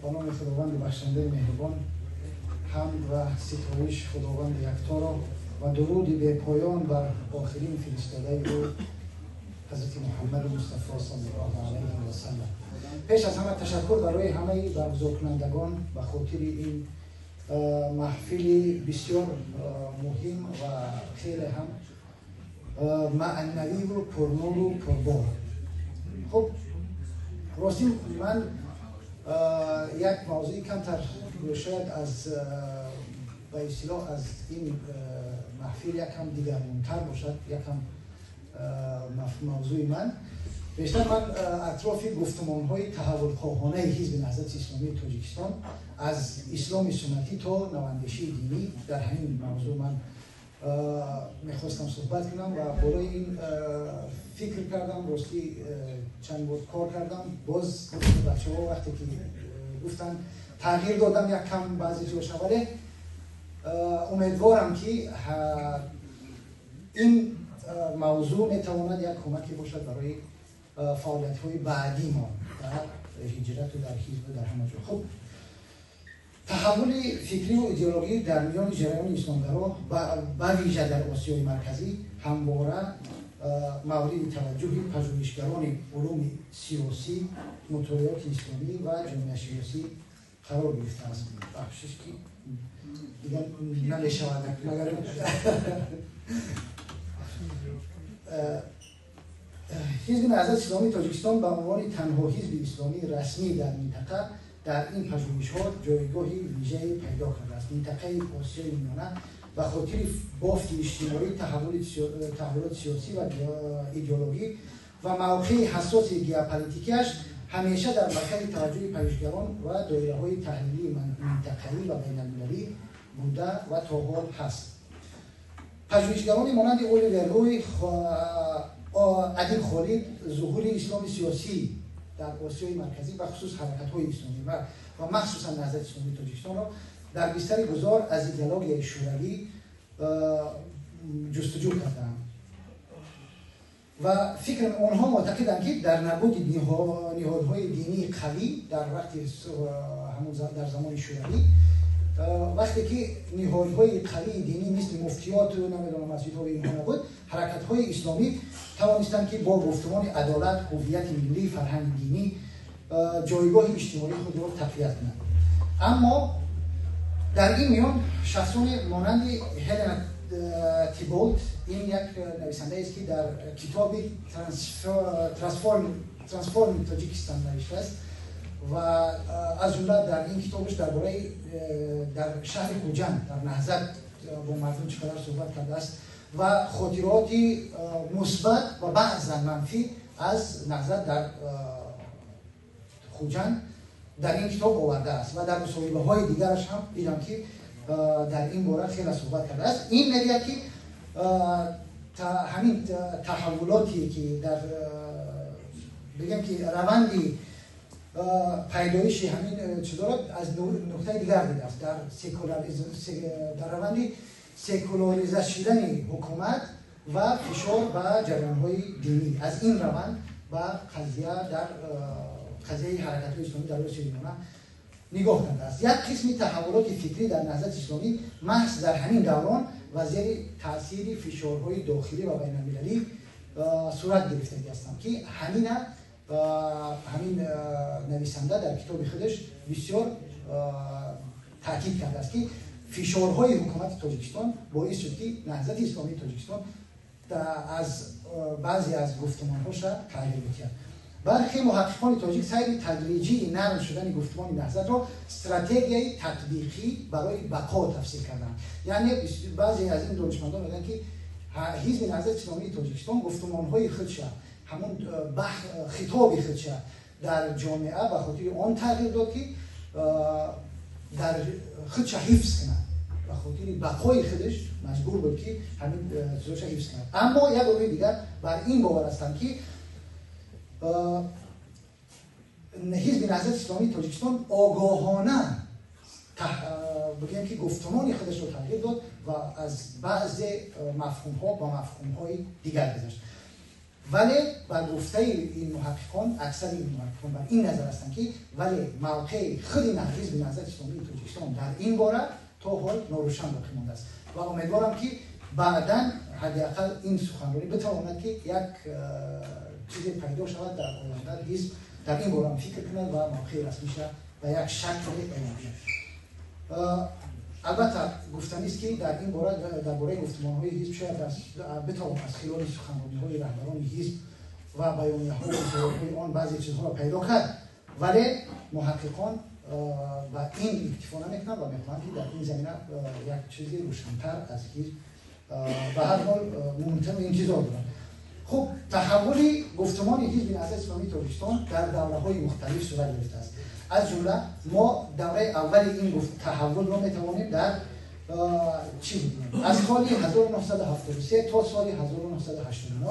با نام خداوند بخشنده مهربان، حمد و ستایش خداوند یکتا را و درود به پایان بر آخرین فرستاده او حضرت محمد مصطفی صلی الله علیه و سلم. پیش از همه تشکر برای همه برگزار کنندگان به خاطر این محفل بسیار مهم و خیلی هم معنوی و پرنور و پربار. خب راستی من یک موضوعی کمتر شاید از به اصطلاح از این محفل یکم دیگرگونتر باشد، یکم موضوع من بیشتر من اطراف گفتمان‌های تحول‌خواهانه حزب نهضت اسلامی تاجیکستان از اسلام سنتی تا نواندیشی دینی در همین موضوع من میخواستم صحبت کنم و برای این فکر کردم، راستی چند بار کار کردم. باز بچه‌ها وقتی که گفتن تغییر دادم یک کم بعضی جاش، ولی امیدوارم که این موضوع میتواند یک کمکی باشد برای فعالیت‌های بعدی ما در هجرت و در حزب و در همه جا. خب تحول فکری و ایدئولوژی در میان جریان اسلامگرا و ویژه در آسیای مرکزی همواره مورد توجه پژوهشگران علوم سیاسی، مطالعات اسلامی و جامعه سیاسی قرار گرفته است. بخشش که دیگر نمی‌شود مگر حزب نهضت اسلامی تاجیکستان به عنوان تنها حزب اسلامی رسمی در منطقه در این پژوهش‌ها جایگاهی ویژه پیدا کرده است. منطقه آسیای میانه به خاطر بافت اجتماعی، تحولات سیاسی و ایدئولوژی و موقع حساس ژئوپلیتیکیش همیشه در مرکز توجه پژوهشگران و دایره‌های تحلیلی منطقه‌ای و بین‌المللی بوده و تا حال هست. پژوهشگرانی مانند الیور روی، ادین خالد، ظهور اسلام سیاسی در آسیای مرکزی و خصوص حرکت‌های اسلامی و مخصوصا نهضت اسلامی تاجیکستان را در بستر گذار از ایدئولوژی شوروی جستجو کردند و فکر آنها معتقدند که در نبود نهادهای دینی قوی در وقت همون در زمان شوروی، وقتی که نهادهای قوی دینی مثل مفتیات و نمیدونم مسجدها و اینها نبود، حرکت‌های اسلامی توانستند که با گفتمان عدالت، هویت ملی، فرهنگ دینی جایگاه اجتماعی خود را تقویت کنند. اما در این میان شخصان مانند هلن تیبولت، این یک نویسنده است که در کتاب ترانسفورم تاجیکستان نوشته است و از جمله در این کتابش درباره در شهر خوجند در نهضت با مردم چقدر صحبت کرده است و خاطرات مثبت و بعضا منفی از نهضت در خوجند در این کتاب آورده است و در مصاحبه‌های دیگرش هم دیدم که در این باره خیلی صحبت کرده است. این میگه که همین تحولاتی که در بگم که روندی پیدایش همین چیزا را از نقطه دیگر دیده است، در روندی سکولاریزه شدن حکومت و فشار به جریان‌های دینی، از این روند و قضیه در قضیه حرکت‌های اسلامی در آسیای میانه نگاه کرده است. یک قسمی تحولات فکری در نهضت اسلامی محض در همین دوران و زیر تاثیر فشارهای داخلی و بین‌المللی صورت گرفته هستند که همین نویسنده در کتاب خودش بسیار تاکید کرده است که فشارهای حکومت تاجیکستان باعث شد که نهضت اسلامی تاجیکستان از بعضی از گفتمان‌هاش تغییر بده. برخی محققان تاجیک سیر تدریجی نرم شدن گفتمان نهضت را استراتژی تطبیقی برای بقا تفسیر کردند. یعنی بعضی از این دانشمندان میگن که حزب نهضت اسلامی تاجیکستان گفتمان‌های خودش، همون خطاب خودش در جامعه به خاطر آن تغییر داد که در خودش حفظ کنند، به خاطر بقای خودش مجبور بود که همین چیزاش حفظ کنند. اما یک گروه دیگر بر این باور هستند که حزب نهضت اسلامی تاجیکستان آگاهانه بگیم که گفتمان خودش رو تغییر داد و از بعض مفهوم‌ها با مفهوم‌های دیگر گذشت. ولی با گفته این محققان، اکثر این محققان بر این نظر هستند که ولی موقع خود حزب نهضت اسلامی تاجیکستان در این باره تا حال ناروشن باقی مانده است و امیدوارم که بعداً حداقل این سخنرانی بتواند که یک چیزی پیدا شود در آینده حزب در این باره فکر کند و موقع رسمی شود و یک شکل اعلام شود. البته گفتنی است که در این باره درباره گفتمان‌های حزب شاید بتوان از خلال سخنرانی‌های رهبران حزب و بیانیه‌های آن بعضی چیزها را پیدا کرد، ولی محققان و این اکتفا نمی‌کنند و می‌خواهند که در این زمینه یک چیزی روشن‌تر از حزب به هر حال منتظر انتظار دارند. خب تحول گفتمان حزب نهضت اسلامی تاجیکستان در دوره‌های مختلف صورت گرفته است. از جمله ما دوره اول این تحول را می‌توانیم در از سال 1973 تا سال 1989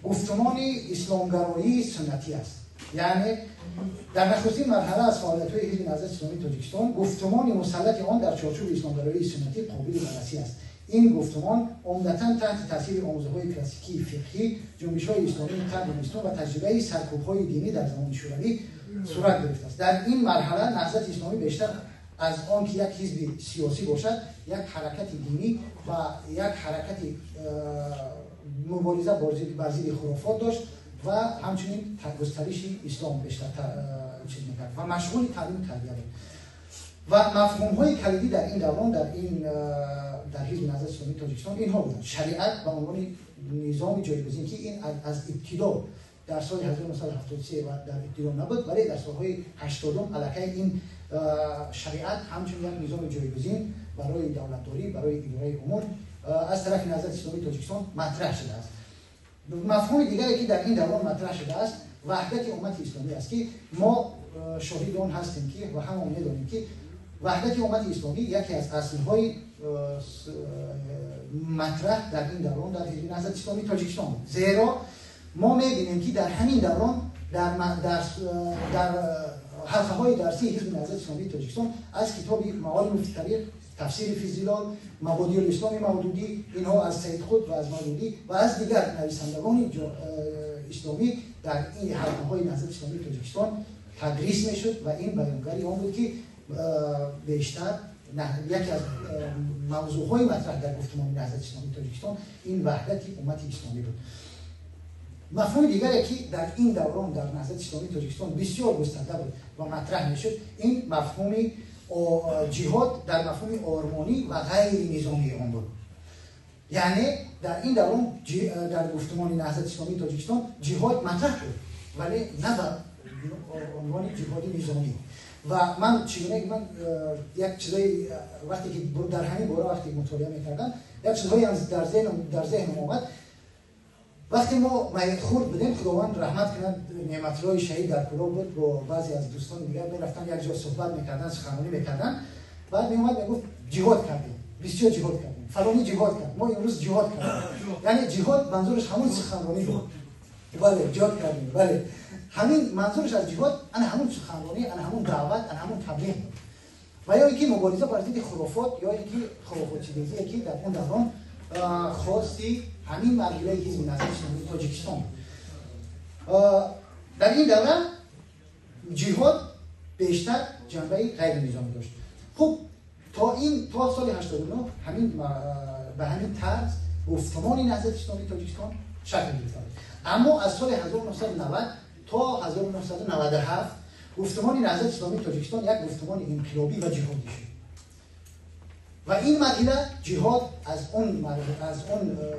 گفتمان اسلامگرایی سنتی است. یعنی در نخستین مرحله از فعالیت‌های حزب نهضت اسلامی تاجیکستان گفتمان مسلط آن در چارچوب اسلامگرایی سنتی قابل بررسی است. این گفتمان عمدتاً تحت تاثیر آموزه‌های کلاسیکی فقهی، جنبش‌های اسلامی قدیمی و تجربه سرکوب‌های دینی در زمان شوروی صورت گرفته است. در این مرحله نهضت اسلامی بیشتر از آن که یک حزب سیاسی باشد، یک حرکت دینی و یک حرکت مبارزه بر ضد خرافات داشت و همچنین گسترش اسلام بیشتر چیز می‌کرد و مشغول تعلیم تربیه بود. و مفهوم‌های کلیدی در این دوران در حزب نهضت اسلامی تاجیکستان اینها بود: شریعت به عنوان نظام جایگزین که این از ابتدا در سال 1973 و در ابتدا نبود، ولی در سالهای 80 علیه این شریعت همچنین یک نظام جایگزین برای دولتداری، برای اداره امور از طرف نهضت اسلامی تاجیکستان مطرح شده است. مفهوم دیگری که در این دوران مطرح شده است وحدت امت اسلامی است که ما شاهد آن هستیم که و همون می‌دانیم که وحدت امت اسلامی یکی از اصل‌های مطرح در این دوران در حزب نهضت اسلامی تاجیکستان بود. زیرا ما می‌بینیم که در همین دوران در حلقه‌های درسی حزب نهضت اسلامی تاجیکستان از کتاب معالم الطریق، تفسیر فیزیلال، مبادی الاسلام مودودی، اینها از سید خود و از مودودی و از دیگر نویسندگان اسلامی در این حلقه‌های نهضت اسلامی تاجیکستان تدریس می‌شد و این بیانگری آن بود که بیشتر یکی از موضوع‌های مطرح در گفتمان نهضت اسلامی تاجیکستان این وحدت امت اسلامی بود. مفهوم دیگری که در این دوران در نهضت اسلامی تاجیکستان بسیار گسترده بود و مطرح می‌شد این مفهوم جهاد در مفهوم آرمانی و غیر نظامی آن بود. یعنی در این دوران در گفتمان نهضت اسلامی تاجیکستان جهاد مطرح شد ولی نه در عنوان جهاد نظامی. و من یک چیزایی وقتی که در همین باره وقتی مطالعه می‌کردم یک چیزایی در ذهنم اومد. وقتی ما میت خورد بودیم، خداوند رحمت کنند، نعمت‌الله شهید در کلاه بود با بعضی از دوستان دیگر می‌رفتن یک جا صحبت می‌کردن، سخنرانی می‌کردن، بعد میومد میگفت جهاد کردیم، بسیار جهاد کردیم، فلانی جهاد کرد، ما امروز جهاد کردیم. یعنی جهاد منظورش همون سخنرانی بود. بله جهاد کردیم، بله همین منظورش از جهاد انا همون سخنرانی، انا همون دعوت، انا همون تبلیغ بود. و یا اینکه مبارزه بر ضد خرافات یا اینکه خرافات چیزی که در اون دوران خواستی همین مرحله حزب نهضت اسلامی تاجیکستان. در این دوره جهاد بیشتر جنبه غیر نظامی داشت. خب تا سال 89 به همین طرز گفتمان نهضت اسلامی تاجیکستان شکل گرفت. اما از سال 1990 تا 1997 گفتمان نهضت اسلامی تاجیکستان یک گفتمان انقلابی و جهادی شد. و این مرحله جهاد از اون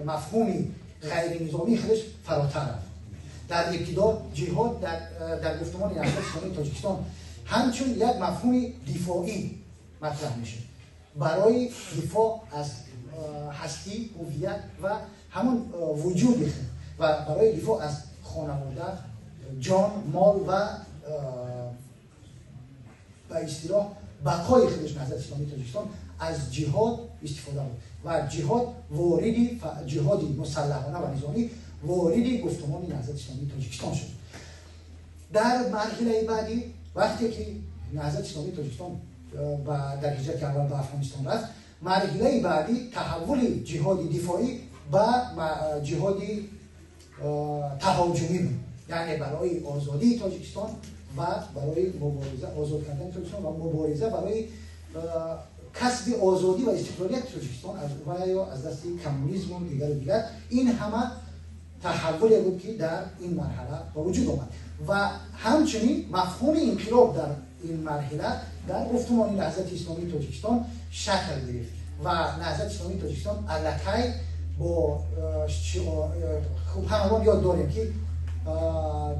مفهومی غیر نظامی خودش فراتر رفت. در ابتدا جهاد در گفتمان نهضت اسلامی تاجیکستان همچون یک مفهوم دفاعی مطرح میشه برای دفاع از هستی، هویت و همون وجود خود و برای دفاع از خانواده، جان، مال و به اصطلاح بقای خودش نهضت اسلامی تاجیکستان از جهاد استفاده بود و جهادی مسلحانه و نظامی واردی گفتمان نهضت اسلامی تاجیکستان شد. در مرحله بعدی وقتی که نهضت اسلامی تاجیکستان در هجرت اول به افغانستان رفت، مرحله بعدی تحول جهادی دفاعی به جهادی تهاجمی بود، یعنی برای آزادی تاجیکستان و برای مبارزه آزاد کردن تاجیکستان و مبارزه برای کسب آزادی و استقلالیت تاجیکستان از دست کمونیسم و دیگر. این همه تحولی بود که در این مرحله به وجود آمد و همچنین مفهوم انقلاب در این مرحله در گفتمان نهضت اسلامی تاجیکستان شکل گرفت و نهضت اسلامی تاجیکستان الکی با خوب همون یاد داریم که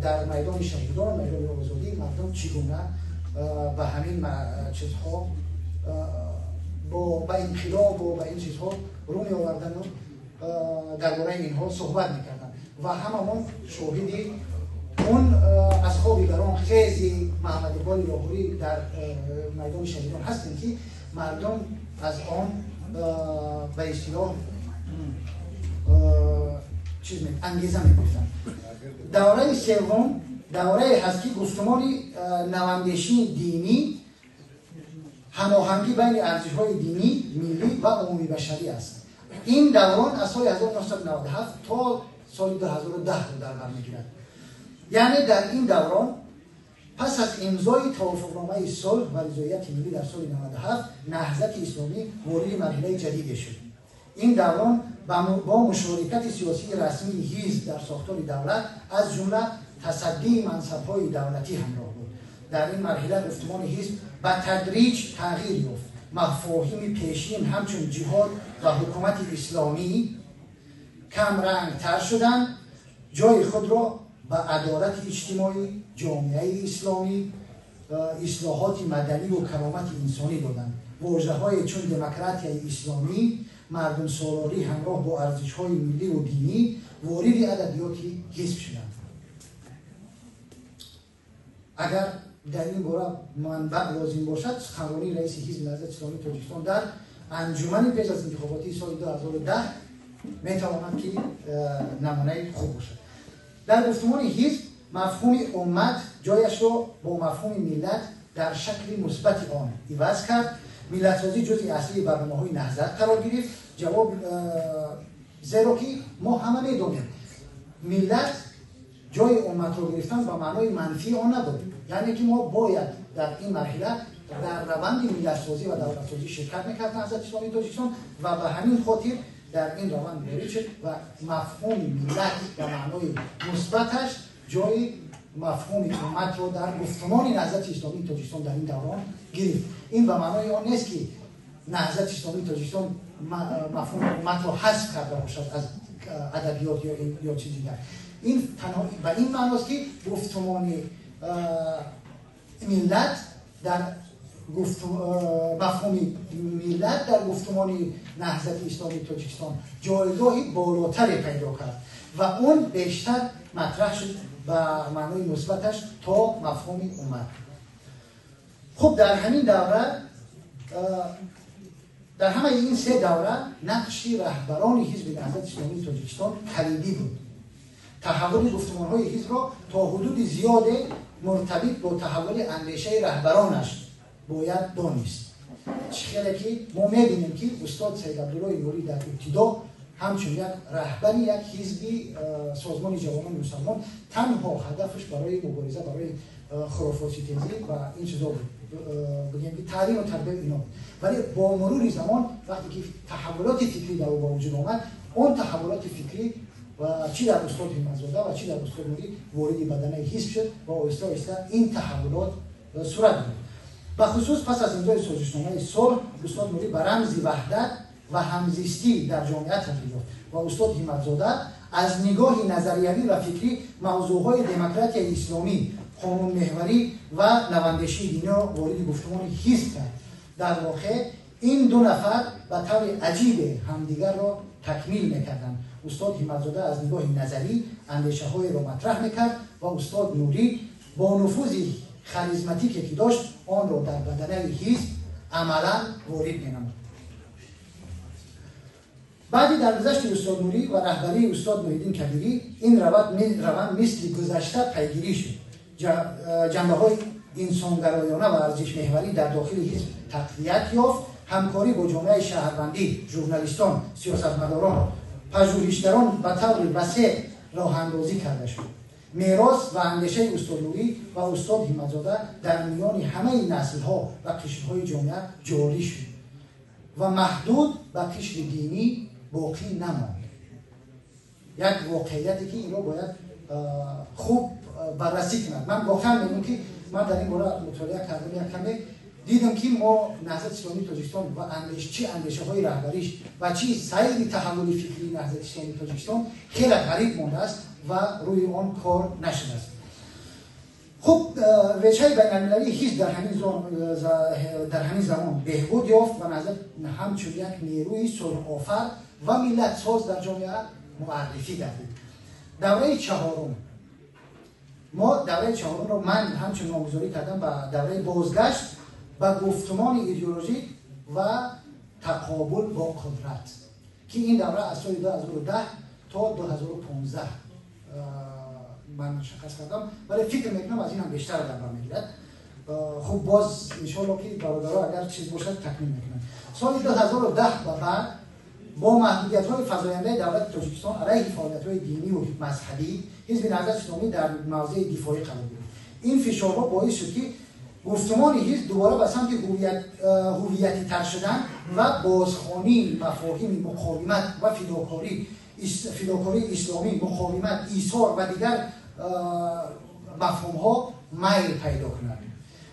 در میدان شهیدان، میدان آزادی مردم چگونه و همین چیزها با انقلاب و با این چیزها رو می آوردن و درباره اینها صحبت میکردن و هممون شاهدی اون اصحابیگران خیزی محمد اقبال لاهوری در میدان شهیدان هستیم که مردم از آن به اصطلاح انگیزه میگفتن. دوره سوم دوره هست که گفتمان نواندیشی دینی، هماهنگی بین ارزش‌های دینی، ملی و عمومی بشری است. این دوران از سال 1997 تا سال 2010 رو در بر میگیرد. یعنی در این دوران پس از امضای توافقنامه صلح و رضایت ملی در سال 97 نهضت اسلامی وارد مرحله جدیدی شد. این دوران با مشارکت سیاسی رسمی حزب در ساختار دولت از جمله تصدی منصب‌های دولتی همراه بود. در این مرحله گفتمان حزب به تدریج تغییر یافت. مفاهیم پیشین همچون جهاد و حکومت اسلامی کم رنگ تر شدند، جای خود را به عدالت اجتماعی، جامعه اسلامی، اصلاحات مدنی و کرامت انسانی دادند. واژه‌های چون دموکراسی اسلامی، مردم سالاری همراه با ارزش‌های ملی و دینی وارد ادبیات حزب شدند. اگر در این باره منبع لازم باشد، سخنرانی رئیس حزب نهضت اسلامی تاجیکستان در انجمن پیش از انتخاباتی سال 2010 میتواند که نمونه خوب باشد. در گفتمان حزب مفهوم امت جایش را با مفهوم ملت در شکل مثبت آن عوض کرد. ملت‌سازی جزئی اصلی برنامه‌های نهضت قرار گرفت. جواب زیرا که ما همه می‌دانیم ملت جای امت را گرفتن با معنای منفی آن نبود. یعنی که ما باید در این مرحله در روند ملت‌سازی و دولت‌سازی شرکت می‌کرد نهضت اسلامی تاجیکستان و به همین خاطر در این روند وارد شد و مفهوم ملت و معنای مثبتش جای مفهوم امت را در گفتمان نهضت اسلامی تاجیکستان در این دوران گرفت. این به معنای آن نیست که نهضت اسلامی تاجیکستان مفهوم امت را حذف کرده باشد از ادبیات یا چیزی دیگر. این تنها به این معناست که گفتمان ملت در مفهوم ملت در گفتمان نهضت اسلامی تاجیکستان جایگاهی بالاتری پیدا کرد و اون بیشتر مطرح شد به معنای مثبتش تا مفهوم امت. خب در همین دوره در همه این سه دوره نقش رهبران حزب نهضت اسلامی تاجیکستان کلیدی بود. تحول گفتمان‌های حزب را تا حدود زیاد مرتبط با تحول اندیشه رهبرانش باید دانست. خیلی که ما می‌بینیم که استاد سید عبدالله نوری در ابتدا همچون یک رهبر یک حزبی سازمان جوانان مسلمان تنها هدفش برای مبارزه برای خرافات ستیزی و این چیزا بود، بگیم که تعلیم و تربیت اینا بود. ولی با مرور زمان وقتی که تحولات فکری در او وجود آمد، اون تحولات فکری و چی در استاد همت‌زاده و چی در استاد نوری وارد بدنه حزب شد و آهسته آهسته این تحولات صورت گرفت. به خصوص پس از امضای سازشنامه صلح استاد نوری به رمز وحدت و همزیستی در جامعه تبدیل یافت و استاد همت‌زاده از نگاه نظریوی و فکری موضوعهای دموکراسی اسلامی، قانون محوری و نواندیشی دینی را وارد گفتمان حزب کرد. در واقع این دو نفر به طور عجیب همدیگر را تکمیل میکردند. استاد همت‌زاده از نگاه نظری اندیشه‌های را مطرح میکرد و استاد نوری با نفوذی کاریزماتیکی که داشت آن را در بدنه حزب عملاً وارد مینمود. بعدی در گذشت استاد نوری و رهبری استاد محیدین کبیری این روند مثل گذشته پیگیری شد. جنبه‌های انسانگرایانه و ارزش محوری در داخل حزب تقویت یافت. همکاری با جامعه شهروندی، ژورنالیستان، سیاستمداران، پژوهشگران به طور وسیع راه اندازی کرده شد. میراث و اندیشه استاد نوری و استاد همت‌زاده در میان همه نسل‌ها و قشرهای جامعه جاری شد و محدود به قشر دینی باقی نماند. یک واقعیتی که این رو باید خوب بررسی کنند. من واقعا میگم که من در این باره مطالعه کردم، یک کمی دیدم که ما نهضت اسلامی تاجیکستان و چی اندیشه های رهبریش و چی سیر تحول فکری نهضت اسلامی تاجیکستان خیلی غریب مانده است و روی آن کار نشده است. خب وجهه بین‌المللی هیچ در همین زمان بهبود یافت و نهضت همچون یک نیروی صلح‌آفر و ملت ساز در جامعه معرفی گردید. دوره چهارم رو من همچون نامگذاری کردم به دوره بازگشت به گفتمان ایدئولوژیک و تقابل با قدرت که این دوره از سال 2010 تا 2015 من مشخص کردم، ولی فکر میکنم از این هم بیشتر در بر میگیرد. خب باز انشاءالله که برادرها اگر چیز باشد تکمیل میکنم. سال 2010 و بعد با محدودیت‌های فزاینده دولت تاجیکستان علیه فعالیت‌های دینی و مذهبی حزب نهضت اسلامی در موضع دفاعی قرار گرفت. این فشارها باعث شد که گفتمان حزب دوباره به سمت هویتی تر شدن و بازخوانی مفاهیم مقاومت و فداکاری اسلامی، مقاومت، ایثار و دیگر مفهوم‌ها میل پیدا کنند.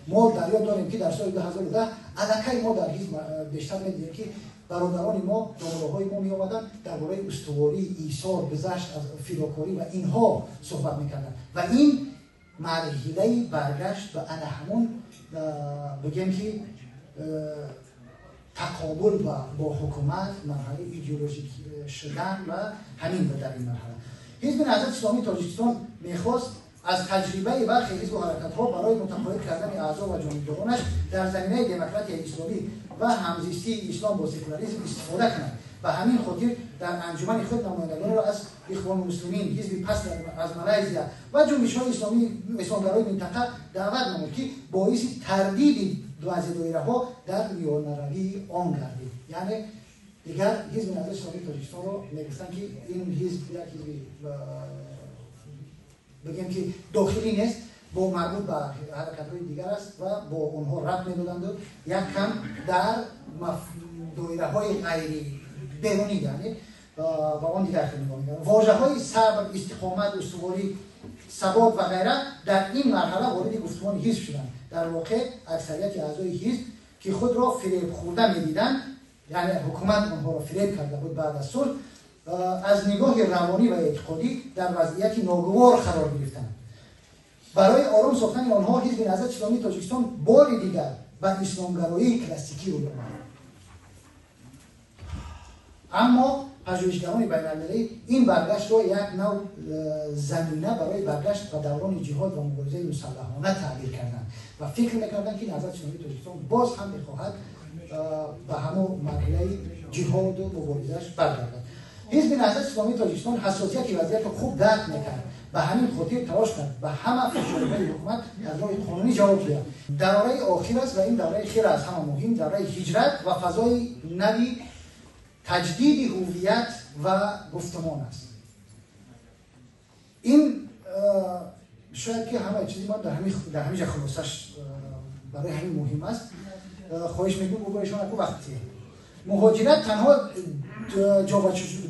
ما در یاد داریم که در سال 2010 الکی ما در حزب بیشتر می‌دیدیم که برادران ما، دانشجوهای ما می‌آمدند درباره استواری، ایثار، گذشت از فداکاری و اینها صحبت می‌کردند و این مرحله برگشت و انا همون بگیم که تقابل با حکومت، مرحله ایدئولوژیک شدن و همین در این مرحله حزب نهضت اسلامی تاجیکستان می‌خواست از تجربه برخی حزب و حرکت‌ها برای متقاعد کردن اعضا و جانبدارانش در زمینه دموکراسی اسلامی و همزیستی اسلام با سکولاریسم استفاده کنند و همین خاطر در انجمن خود نمایندگان را از اخوان المسلمین، حزب پس از مالزیا و جنبش‌های اسلامگرای منطقه دعوت نمود که باعث تردید وضع دایره‌ها در میان‌روی آن گردید. یعنی دیگر حزب نهضت اسلامی تاجیکستان رو می‌گفتند که این حزب یک حزب بگیم که داخلی نیست، با مربوط به حرکت‌های دیگر است و با اونها ربط می‌دادند یک کم در دایره‌های غیر بیرونی، یعنی با آن دیگر خیلی می‌دادند. واژه‌های صبر، استقامت، استواری، ثبات و غیره در این مرحله وارد گفتمان حزب شدند. در واقع اکثریت اعضای حزب که خود را فریب خورده می‌دیدند، یعنی حکومت آنها را فریب کرده بود بعد از صلح، از نگاه روانی و اعتقادی در وضعیتی ناگوار قرار گرفتند. برای آرام ساختن آنها حزب نهضت اسلامی تاجیکستان بار دیگر به اسلامگرایی کلاسیکی روی آمد. اما پژوهشگران بین‌المللی این برگشت را یک نوع زمینه برای برگشت به دوران جهاد و مبارزه مسلحانه تعبیر کردند و فکر می‌کردند که نهضت اسلامی تاجیکستان باز هم می‌خواهد به همون مرحله جهاد و مبارزه‌اش برگردد. حزب نهضت اسلامی تاجیکستان حساسیت وضعیت خوب درک می‌کرد، به همین خاطر تلاش کرد و همه فشارهای حکومت از راه قانونی جواب دهد. دوره آخر است و این دوره خیلی از همه مهم، دوره هجرت و فضای نوی، تجدید هویت و گفتمان است. این شاید که همه چیزی من در همینجا خلاصش برای همین مهم است. خواهش میکنم بگویشون اکو وقتی مهاجرت تنها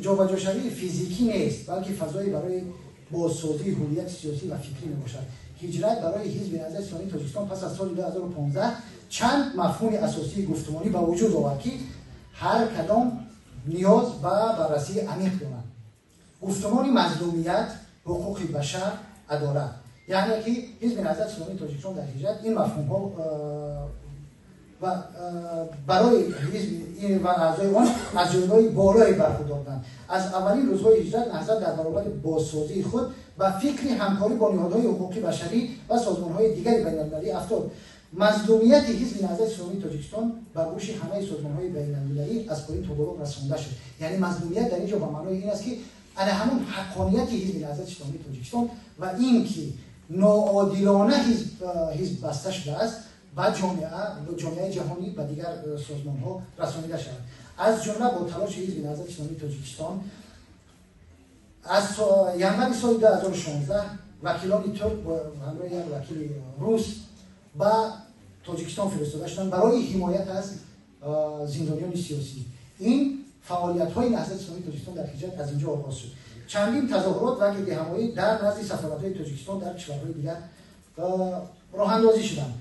جابجاشوی فیزیکی نیست، بلکه فضایی برای بازسازی هویت سیاسی و فکری میباشد. هجرت برای حزب نهضت اسلامی تاجیکستان پس از سال 2015 چند مفهوم اساسی گفتمانی به وجود آورد که هر کدام نیاز به بررسی عمیق دارند. گفتمان مظلومیت، حقوق بشر، عدالت. یعنی که حزب نهضت اسلامی تاجیکستان در هجرت این مفهوم‌ها و برای حزب و اعضای آن از جایگاه بالایی برخوردارند. از اولین روزهای هجرت نهضت در برابر بازسازی خود و فکری همکاری با نهادهای حقوقی بشری و سازمان‌های دیگر بین‌المللی افتاد. مظلومیت حزب نهضت اسلامی تاجیکستان بر گوش همه سازمان‌های بین‌المللی از پایین تا بالا رسانده شد. یعنی مظلومیت در اینجا به معنای این است که انا همون حقانیت حزب نهضت اسلامی تاجیکستان و این که ناعادلانه حزب بسته شده است و جامعه جهانی و دیگر سازمان‌ها رسانیده شود. از جمله با تلاش حزب نهضت اسلامی تاجیکستان از январи соли 2016 вакилони турк ба ҳамроҳи як вакили рус ба тоҷикистон фиристода шуданд барои ҳимоят аз зиндониёни сиёсӣ. ин фаъолиятҳои наҳзати исломии тоҷикистон дар ҳиҷрат аз инҷо оғоз шуд. чандин тазоҳурот ва гирдиҳамоӣ дар назди сафоратҳои тоҷикистон дар кишварҳои дигар роҳандозӣ шуданд.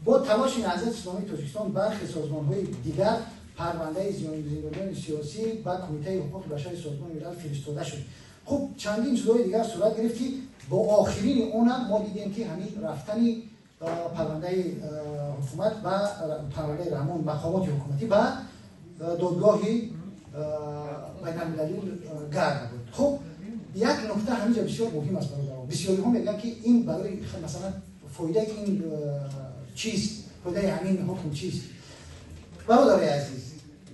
бо талоши наҳзати исломии тоҷикистон бархи созмонҳои дигар парвандаи зиндониёни сиёсӣ ба кумитаи ҳуқуқи башари созмони милал фиристода шуд. хуб чандин ҷудои дигар сурат гирифт ки бо охирини онам мо дидем ки ҳамин рафтани парвандаи ҳукумат ба парвандаи ҳамон мақомоти ҳукуматӣ ба додгоҳи байналмилалӣ гард буд. хуб як нукта ҳаминҷа бисёр муҳим аст бародарон. бисёриҳо мегӯянд ки ин барои масалан фоидаи ин чист, фоидаи ҳамин ҳукм чист? бародари азиз,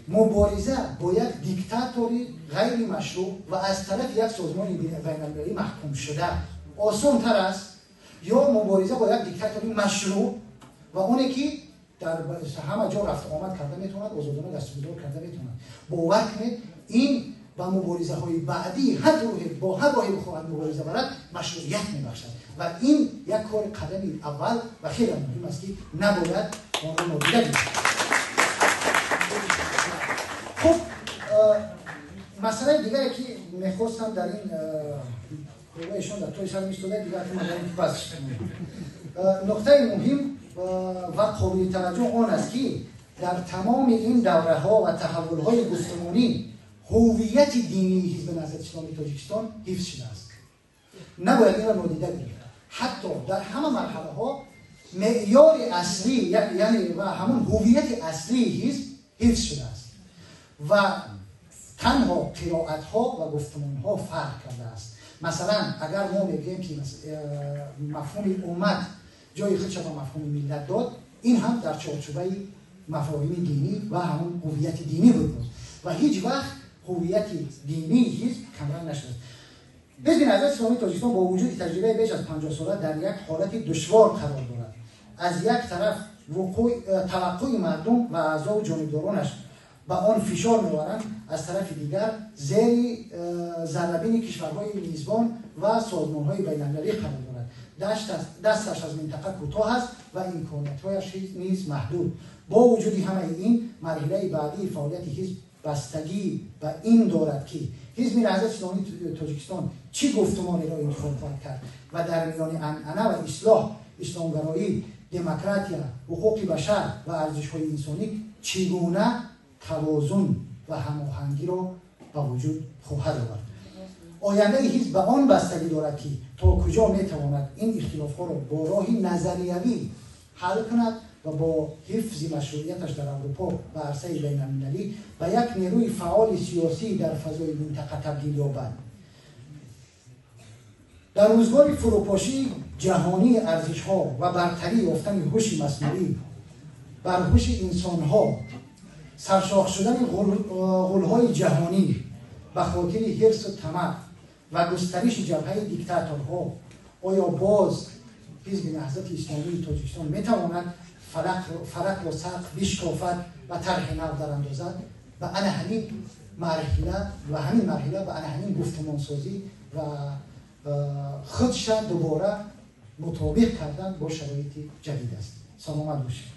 мубориза бо як диктатори ғайри машрӯъ ва аз тарафи як созмони байналмилалӣ маҳкум шуда осонтар аст ё мубориза бо як диктатори машрӯъ ва оне ки дар ҳама ҷо рафту омад карда метавонад, озодона дастугузор карда метавонад. бовар кунед ин ба муборизаҳои баъдӣ бо ҳар роҳе бихоҳад мубориза барад машрӯъият мебахшад ва ин як кори қадами аввал ва хеле муҳим аст ки набояд онро нодида гирифт. хуб масъалаи дигаре ки мехостам дар ин ҳувоишон дар тои сар мистода дигар ки мадар бас нуқтаи муҳим ва қобили таваҷҷӯҳ он аст ки дар тамоми ин давраҳо ва таҳаввулҳои гуфтумонӣ ҳуввияти динии ҳизби наҳзати исломии тоҷикистон ҳифз шудааст. набояд инро нодида гирифт. ҳатто дар ҳама марҳалаҳо меъёри аслӣ яъне ва ҳамон ҳуввияти аслии ҳизб ҳифз шудааст ва танҳо қироатҳо ва гуфтумонҳо фарқ кардааст. масалан агар мо мегӯем ки мафҳуми уммат ҷои худша ба мафҳуми миллат дод, ин ҳам дар чорчӯбаи мафоҳими динӣ ва ҳамон ҳуввияти динӣ буд ва ҳеҷ вақт ҳуввияти динии ҳизб камран нашуд. ҳизби наҳзати исломии тоҷикистон бо вуҷуди таҷрибаи беш аз 50 сола дар як ҳолати душвор қарор дорад. аз як тараф таваққуи мардум ва аъзоу ҷонибдоронаш ба он фишор меоваранд, аз тарафи дигар зери заррабини кишварҳои мизбон ва созмонҳои байналмилалӣ қарор дорад. дасташ аз минтақа кӯтоҳ аст ва имкониятҳояш низ маҳдуд. бо вуҷуди ҳамаи ин марҳилаи баъдии фаъолияти ҳизб бастагӣ ба ин дорад ки ҳизби наҳзати исломии тоҷикистон чӣ гуфтумонеро интихоб хоҳад кард ва дар миёни анъана ва ислоҳ, исломгароӣ, демократия, ҳуқуқи башар ва арзишҳои инсонӣ чӣ гуна тавозун ва ҳамоҳангиро ба вуҷуд хоҳад овард. ояндаи ҳизб ба он бастагӣ дорад ки то куҷо метавонад ин ихтилофҳоро бо роҳи назариявӣ ҳал кунад ва бо ҳифзи машрӯъияташ дар аврупо ва арсаи байналмилалӣ ба як нерӯи фаъоли сиёсӣ дар фазои минтақа табдил ёбад. дар рӯзгори фурӯпошии ҷаҳонии арзишҳо ва бартарӣ ёфтани ҳуши маснавӣ бар ҳуши инсонҳо, саршох шудани ғулҳои ҷаҳонӣ ба хотири ҳирсу тамаъ ва густариши ҷабҳаи диктаторҳо, оё боз ҳизби наҳзати исломии тоҷикистон метавонад фалакро сақф бишкофад ва тарҳи нав дарандозад? ба ана ҳамин марҳила ба ана ҳамин гуфтумонсозӣ ва худша дубора мутобиқ кардан бо шароити ҷадид аст. саломат бошед.